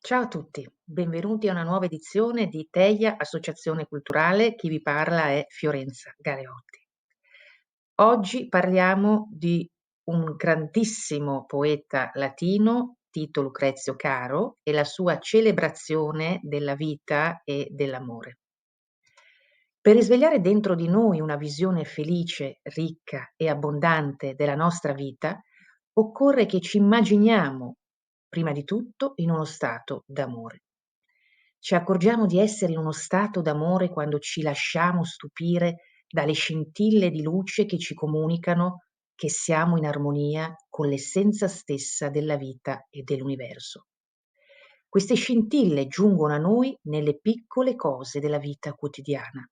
Ciao a tutti, benvenuti a una nuova edizione di Teia Associazione Culturale. Chi vi parla è Fiorenza Galeotti. Oggi parliamo di un grandissimo poeta latino, Tito Lucrezio Caro, e la sua celebrazione della vita e dell'amore. Per risvegliare dentro di noi una visione felice, ricca e abbondante della nostra vita, occorre che ci immaginiamo, prima di tutto, in uno stato d'amore. Ci accorgiamo di essere in uno stato d'amore quando ci lasciamo stupire dalle scintille di luce che ci comunicano che siamo in armonia con l'essenza stessa della vita e dell'universo. Queste scintille giungono a noi nelle piccole cose della vita quotidiana.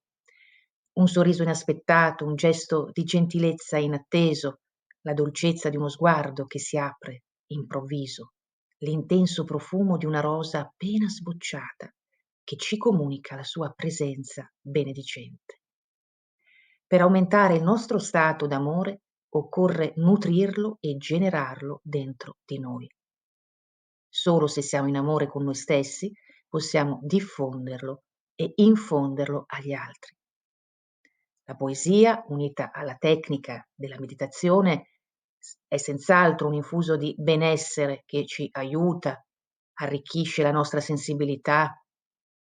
Un sorriso inaspettato, un gesto di gentilezza inatteso, la dolcezza di uno sguardo che si apre, improvviso, l'intenso profumo di una rosa appena sbocciata, che ci comunica la sua presenza benedicente. Per aumentare il nostro stato d'amore occorre nutrirlo e generarlo dentro di noi. Solo se siamo in amore con noi stessi possiamo diffonderlo e infonderlo agli altri. La poesia, unita alla tecnica della meditazione, è senz'altro un infuso di benessere che ci aiuta, arricchisce la nostra sensibilità,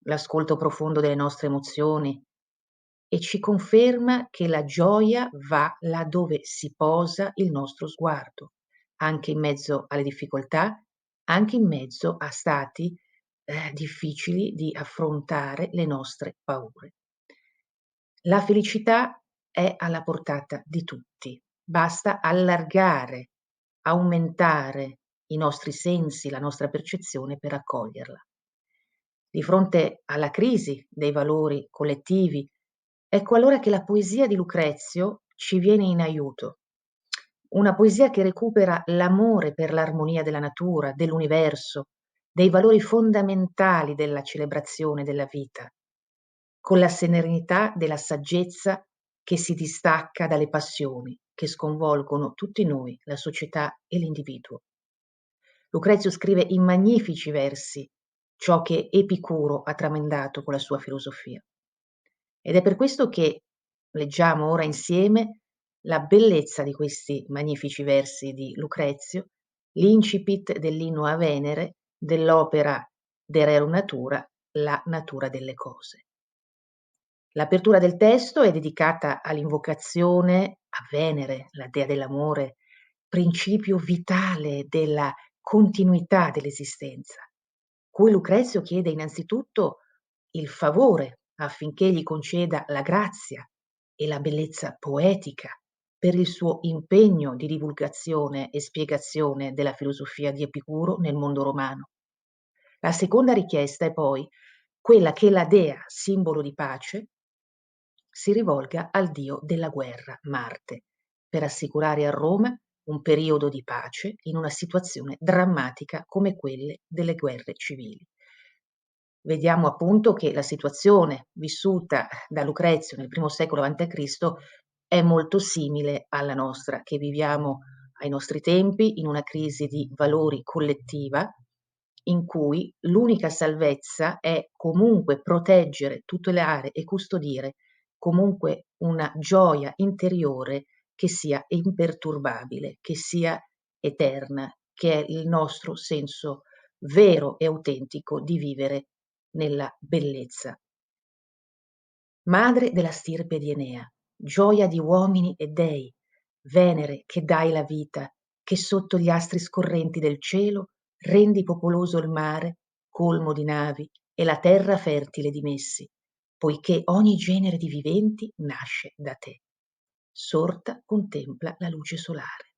l'ascolto profondo delle nostre emozioni e ci conferma che la gioia va laddove si posa il nostro sguardo, anche in mezzo alle difficoltà, anche in mezzo a stati difficili di affrontare le nostre paure. La felicità è alla portata di tutti, basta allargare, aumentare i nostri sensi, la nostra percezione per accoglierla. Di fronte alla crisi dei valori collettivi, ecco allora che la poesia di Lucrezio ci viene in aiuto. Una poesia che recupera l'amore per l'armonia della natura, dell'universo, dei valori fondamentali della celebrazione della vita, con la serenità della saggezza che si distacca dalle passioni che sconvolgono tutti noi, la società e l'individuo. Lucrezio scrive in magnifici versi ciò che Epicuro ha tramandato con la sua filosofia. Ed è per questo che leggiamo ora insieme la bellezza di questi magnifici versi di Lucrezio, l'incipit dell'inno a Venere dell'opera De Rerum Natura, la natura delle cose. L'apertura del testo è dedicata all'invocazione a Venere, la dea dell'amore, principio vitale della continuità dell'esistenza, cui Lucrezio chiede innanzitutto il favore affinché gli conceda la grazia e la bellezza poetica per il suo impegno di divulgazione e spiegazione della filosofia di Epicuro nel mondo romano. La seconda richiesta è poi quella che la dea, simbolo di pace, si rivolga al dio della guerra, Marte, per assicurare a Roma un periodo di pace in una situazione drammatica come quelle delle guerre civili. Vediamo appunto che la situazione vissuta da Lucrezio nel primo secolo a.C. è molto simile alla nostra, che viviamo ai nostri tempi in una crisi di valori collettiva, in cui l'unica salvezza è comunque proteggere, tutelare e custodire comunque una gioia interiore che sia imperturbabile, che sia eterna, che è il nostro senso vero e autentico di vivere nella bellezza. Madre della stirpe di Enea, gioia di uomini e dei, Venere che dai la vita, che sotto gli astri scorrenti del cielo rendi popoloso il mare, colmo di navi, e la terra fertile di messi, poiché ogni genere di viventi nasce da te. Sorta contempla la luce solare.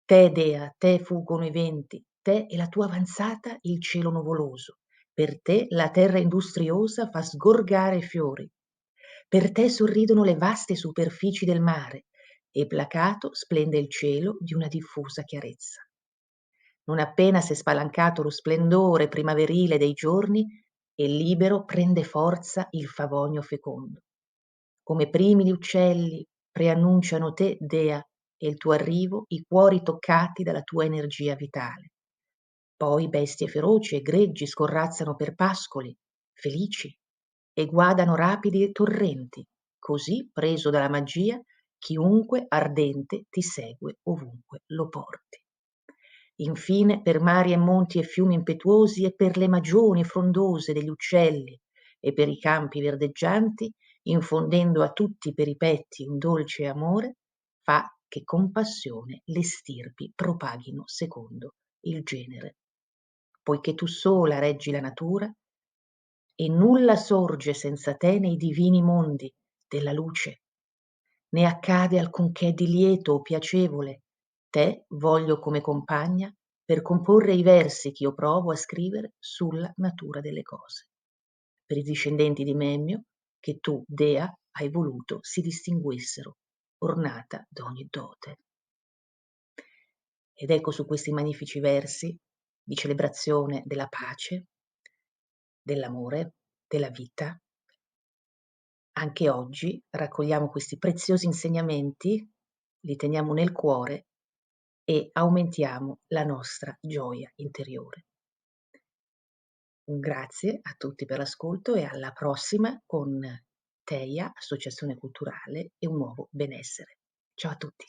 Te, dea, te fuggono i venti, te e la tua avanzata il cielo nuvoloso. Per te la terra industriosa fa sgorgare i fiori. Per te sorridono le vaste superfici del mare e placato splende il cielo di una diffusa chiarezza. Non appena s'è spalancato lo splendore primaverile dei giorni e libero prende forza il favonio fecondo. Come primi gli uccelli preannunciano te, dea, e il tuo arrivo i cuori toccati dalla tua energia vitale. Poi bestie feroci e greggi scorrazzano per pascoli, felici, e guadano rapidi torrenti. Così, preso dalla magia, chiunque ardente ti segue ovunque lo porti. Infine, per mari e monti e fiumi impetuosi e per le magioni frondose degli uccelli e per i campi verdeggianti, infondendo a tutti per i petti un dolce amore, fa che con passione le stirpi propaghino secondo il genere. Poiché tu sola reggi la natura, e nulla sorge senza te nei divini mondi della luce, né accade alcunché di lieto o piacevole. Te voglio come compagna per comporre i versi ch'io provo a scrivere sulla natura delle cose. Per i discendenti di Memmio, che tu, dea, hai voluto si distinguessero, ornata d'ogni dote. Ed ecco, su questi magnifici versi di celebrazione della pace, dell'amore, della vita, anche oggi raccogliamo questi preziosi insegnamenti, li teniamo nel cuore e aumentiamo la nostra gioia interiore. Un grazie a tutti per l'ascolto e alla prossima con Teia, Associazione Culturale e un nuovo benessere. Ciao a tutti.